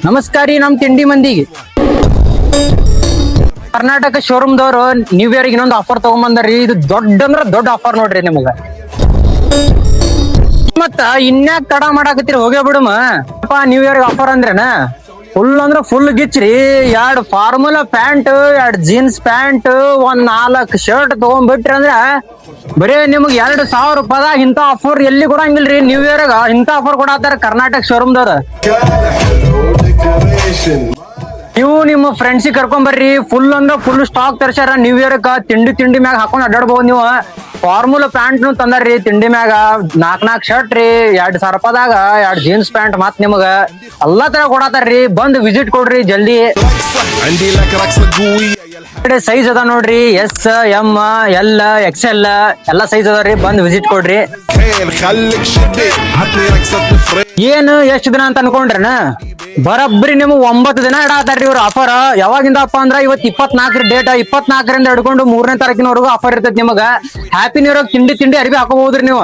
ನಮಸ್ಕಾರ ರೀ ನಮ್ ತಿಂಡಿ ಮಂದಿಗೆ. ಕರ್ನಾಟಕ ಶೋರೂಮ್ ದವ್ರು ನ್ಯೂ ಇಯರ್ ಇನ್ನೊಂದು ಆಫರ್ ತಗೊಂಬಂದ್ರಿ. ಇದು ದೊಡ್ಡ ಅಂದ್ರ ದೊಡ್ಡ ಆಫರ್ ನೋಡ್ರಿ ನಿಮಗ. ಮತ್ತ ಇನ್ಯಾಕ್ ತಡ ಮಾಡಾಕತ್ತೀರಿ, ಹೋಗೇ ಬಿಡುಮ ನ್ಯೂ ಇಯರ್ ಆಫರ್ ಅಂದ್ರೇನ ಫುಲ್ ಅಂದ್ರ ಫುಲ್ ಗಿಚ್ರಿ. 2 formula pant, 2 jeans pant, 4 shirt ತಗೊಂಡ್ಬಿಟ್ರಿ ಅಂದ್ರ ಬರೀ ನಿಮ್ಗೆ 2,000 ರೂಪಾಯಿದಾಗ ಇಂತ ಆಫರ್ ಎಲ್ಲಿ ಕೊಡಂಗಿಲ್ರಿ. ನ್ಯೂ ಇಯರ್ ಇಂತ ಆಫರ್ ಕೊಡತ್ತಾರ ಕರ್ನಾಟಕ ಶೋರೂಮ್ ದವ್ರ. ನೀವು ನಿಮ್ಮ ಫ್ರೆಂಡ್ಸಿಗೆ ಕರ್ಕೊಂಡ್ ಬರ್ರಿ. ಫುಲ್ ಅಂದ್ರ ಫುಲ್ ಸ್ಟಾಕ್ ತರ್ಸ್ಯಾರ ನ್ಯೂ ಇಯರ್. ತಿಂಡಿ ಮ್ಯಾಗ ಹಾಕೊಂಡ್ ಅಡ್ಡಾಡ್ಬಹುದು ನೀವು. ಫಾರ್ಮುಲಾ ಪ್ಯಾಂಟ್ ತಂದಾರ್ರಿ ತಿಂಡಿ ಮ್ಯಾಗ. 4 ಶರ್ಟ್ ರೀ, 2,000 ರೂಪಾಯಿದಾಗ 2 ಜೀನ್ಸ್ ಪ್ಯಾಂಟ್. ಮತ್ ನಿಮಗ ಎಲ್ಲಾ ತರ ಕೊಡತಾರ್ರಿ. ಬಂದ್ ವಿಸಿಟ್ ಕೊಡ್ರಿ ಜಲ್ದಿ. ಸೈಜ್ ಅದ ನೋಡ್ರಿ, ಎಸ್, ಎಂ, ಎಲ್, XL ಎಲ್ಲಾ ಸೈಜ್ ಅದಾವ್ರಿ. ಬಂದ್ ವಿಸಿಟ್ ಕೊಡ್ರಿ. ಏನು ಎಷ್ಟ್ ದಿನ ಅಂತ ಅನ್ಕೊಂಡ್ರನ? ಬರಬ್ರಿ ನಿಮ್ಗೆ 9 ದಿನ ಇಡಾತಾರ್ರಿ ಇವ್ರ ಆಫರ್. ಯಾವಾಗಿಂದಪ್ಪ ಅಂದ್ರ ಇವತ್ 24 ಡೇಟ್. 24ರಿಂದ ಹಿಡ್ಕೊಂಡು 3ನೇ ತಾರೀಕಿನವರೆಗೂ ಆಫರ್ ಇರ್ತೈತಿ ನಿಮಗ. ಹ್ಯಾಪಿ ನ್ಯೂ ಇಯರ್ ತಿಂಡಿ ಅರಿವಿ ಹಾಕೋಬಹುದ್ರಿ ನೀವು.